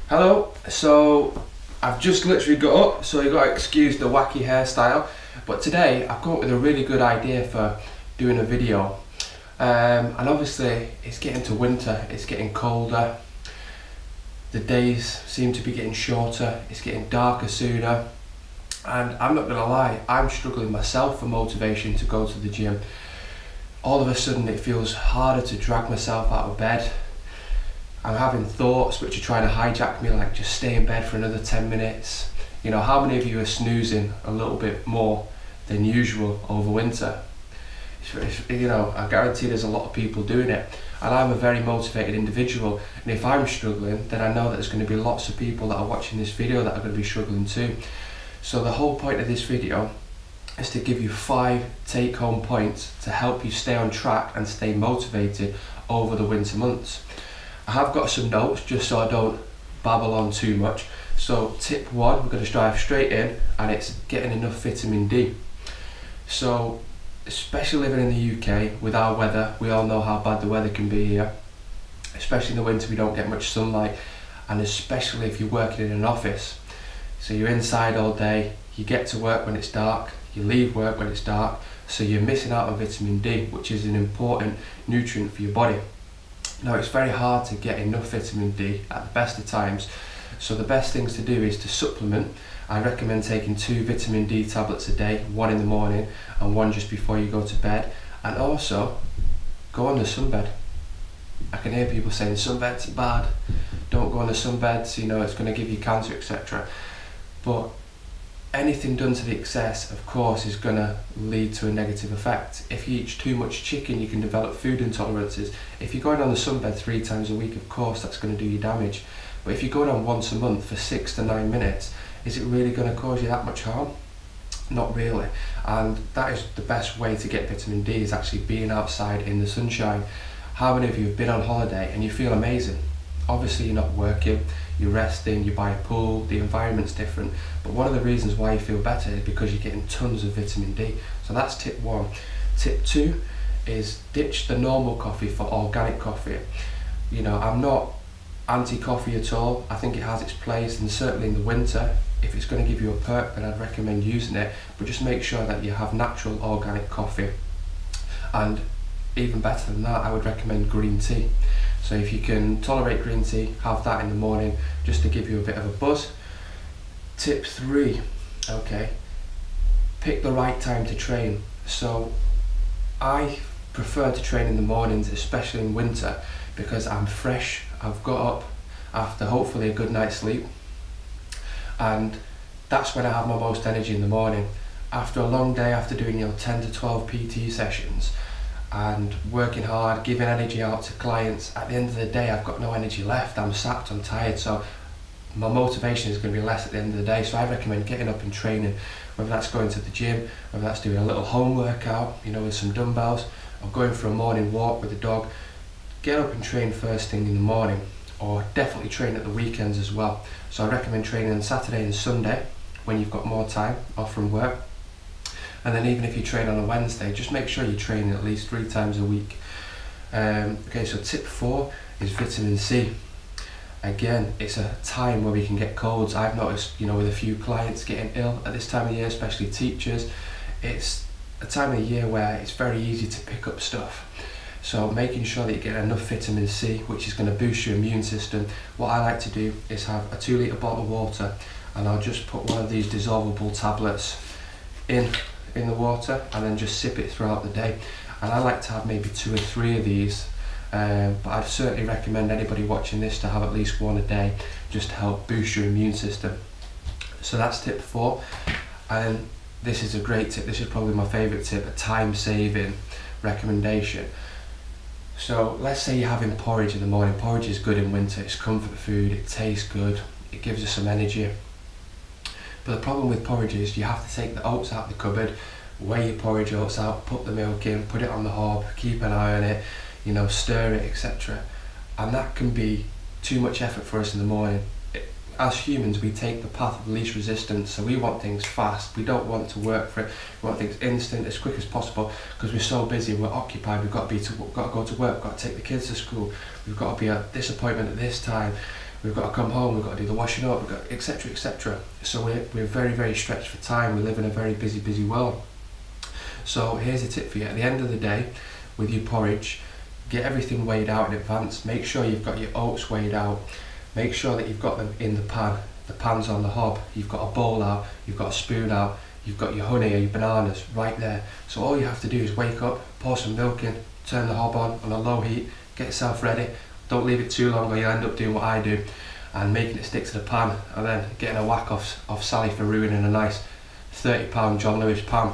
Hello, so I've just literally got up, so you got to excuse the wacky hairstyle, but today I've come up with a really good idea for doing a video. And obviously it's getting to winter, it's getting colder, the days seem to be getting shorter, it's getting darker sooner, and I'm not gonna lie, I'm struggling myself for motivation to go to the gym. All of a sudden it feels harder to drag myself out of bed. I'm having thoughts which are trying to hijack me, like just stay in bed for another 10 minutes. You know, how many of you are snoozing a little bit more than usual over winter? You know, I guarantee there's a lot of people doing it, and I'm a very motivated individual, and if I'm struggling, then I know that there's going to be lots of people that are watching this video that are going to be struggling too. So the whole point of this video is to give you 5 take-home points to help you stay on track and stay motivated over the winter months. I have got some notes just so I don't babble on too much. So tip 1, we're going to dive straight in, and it's getting enough vitamin D. So especially living in the UK with our weather, we all know how bad the weather can be here. Especially in the winter, we don't get much sunlight, and especially if you're working in an office. So you're inside all day, you get to work when it's dark, you leave work when it's dark, so you're missing out on vitamin D, which is an important nutrient for your body. Now, it's very hard to get enough vitamin D at the best of times, so the best things to do is to supplement. I recommend taking 2 vitamin D tablets a day, 1 in the morning and 1 just before you go to bed, and also go on the sunbed. I can hear people saying sunbeds are bad, don't go on the sunbeds, you know, it's going to give you cancer, etc. But anything done to the excess, of course, is going to lead to a negative effect. If you eat too much chicken, you can develop food intolerances. If you're going on the sunbed 3 times a week, of course, that's going to do you damage. But if you're going on once a month for 6 to 9 minutes, is it really going to cause you that much harm? Not really. And that is the best way to get vitamin D, is actually being outside in the sunshine. How many of you have been on holiday and you feel amazing? Obviously you're not working, you're resting, you're by a pool, the environment's different, but one of the reasons why you feel better is because you're getting tons of vitamin D. So that's tip 1. Tip 2 is ditch the normal coffee for organic coffee. You know, I'm not anti-coffee at all. I think it has its place, and certainly in the winter, if it's going to give you a perk, then I'd recommend using it, but just make sure that you have natural organic coffee. And even better than that, I would recommend green tea. So if you can tolerate green tea, have that in the morning just to give you a bit of a buzz. Tip 3, okay, pick the right time to train. So I prefer to train in the mornings, especially in winter, because I'm fresh, I've got up after hopefully a good night's sleep, and that's when I have my most energy in the morning. After a long day, after doing 10 to 12 PT sessions, and working hard, giving energy out to clients, at the end of the day I've got no energy left, I'm sapped, I'm tired, so my motivation is going to be less at the end of the day. So I recommend getting up and training, whether that's going to the gym, whether that's doing a little home workout, you know, with some dumbbells, or going for a morning walk with the dog. Get up and train first thing in the morning, or definitely train at the weekends as well. So I recommend training on Saturday and Sunday when you've got more time off from work. And then even if you train on a Wednesday, just make sure you train at least 3 times a week. Okay, so tip 4 is vitamin C. Again, it's a time where we can get colds. I've noticed, you know, with a few clients getting ill at this time of year, especially teachers, it's a time of the year where it's very easy to pick up stuff. So making sure that you get enough vitamin C, which is going to boost your immune system. What I like to do is have a 2 litre bottle of water, and I'll just put one of these dissolvable tablets in the water and then just sip it throughout the day. And I like to have maybe 2 or 3 of these, but I'd certainly recommend anybody watching this to have at least 1 a day, just to help boost your immune system. So that's tip 4. And this is a great tip, this is probably my favourite tip, a time-saving recommendation. So let's say you're having porridge in the morning. Porridge is good in winter, it's comfort food, it tastes good, it gives us some energy. But the problem with porridge is you have to take the oats out of the cupboard, weigh your porridge oats out, put the milk in, put it on the hob, keep an eye on it, you know, stir it, etc. And that can be too much effort for us in the morning. As humans, we take the path of least resistance, so we want things fast, we don't want to work for it, we want things instant, as quick as possible, because we're so busy, we're occupied, we've got to go to work, we've got to take the kids to school, we've got to be at this appointment at this time, we've got to come home, we've got to do the washing up, we've got etc, etc. So we're very stretched for time. We live in a very busy world. So here's a tip for you. At the end of the day, with your porridge, get everything weighed out in advance. Make sure you've got your oats weighed out. Make sure that you've got them in the pan. The pan's on the hob. You've got a bowl out, you've got a spoon out, you've got your honey or your bananas right there. So all you have to do is wake up, pour some milk in, turn the hob on a low heat, get yourself ready. Don't leave it too long or you'll end up doing what I do and making it stick to the pan, and then getting a whack off Sally for ruining a nice £30 John Lewis pan.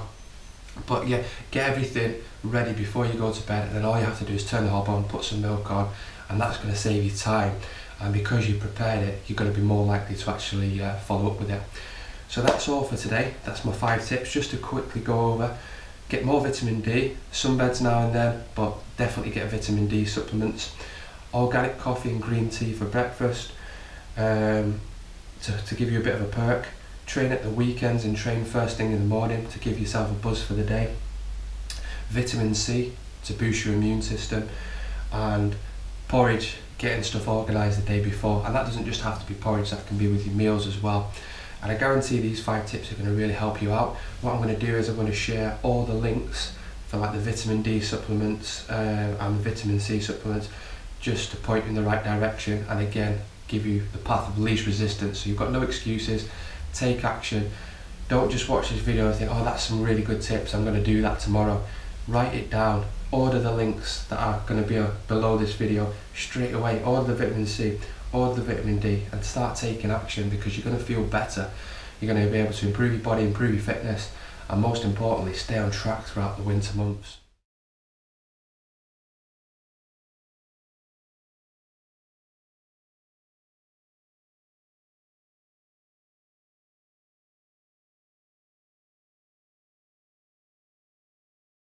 But yeah, get everything ready before you go to bed, and then all you have to do is turn the hob on, put some milk on, and that's going to save you time. And because you prepared it, you're going to be more likely to actually follow up with it. So that's all for today. That's my 5 tips, just to quickly go over. Get more vitamin D, sunbeds now and then, but definitely get vitamin D supplements. Organic coffee and green tea for breakfast, to give you a bit of a perk. Train at the weekends and train first thing in the morning to give yourself a buzz for the day. Vitamin C to boost your immune system, and porridge, getting stuff organised the day before. And that doesn't just have to be porridge, that can be with your meals as well. And I guarantee these 5 tips are going to really help you out. What I'm going to do is I'm going to share all the links for like the vitamin D supplements and the vitamin C supplements, just to point you in the right direction, and again give you the path of least resistance. So you've got no excuses. Take action. Don't just watch this video and think, oh, that's some really good tips, I'm going to do that tomorrow. Write it down. Order the links that are going to be below this video straight away. Order the vitamin C, order the vitamin D, and start taking action, because you're going to feel better. You're going to be able to improve your body, improve your fitness, and most importantly, stay on track throughout the winter months.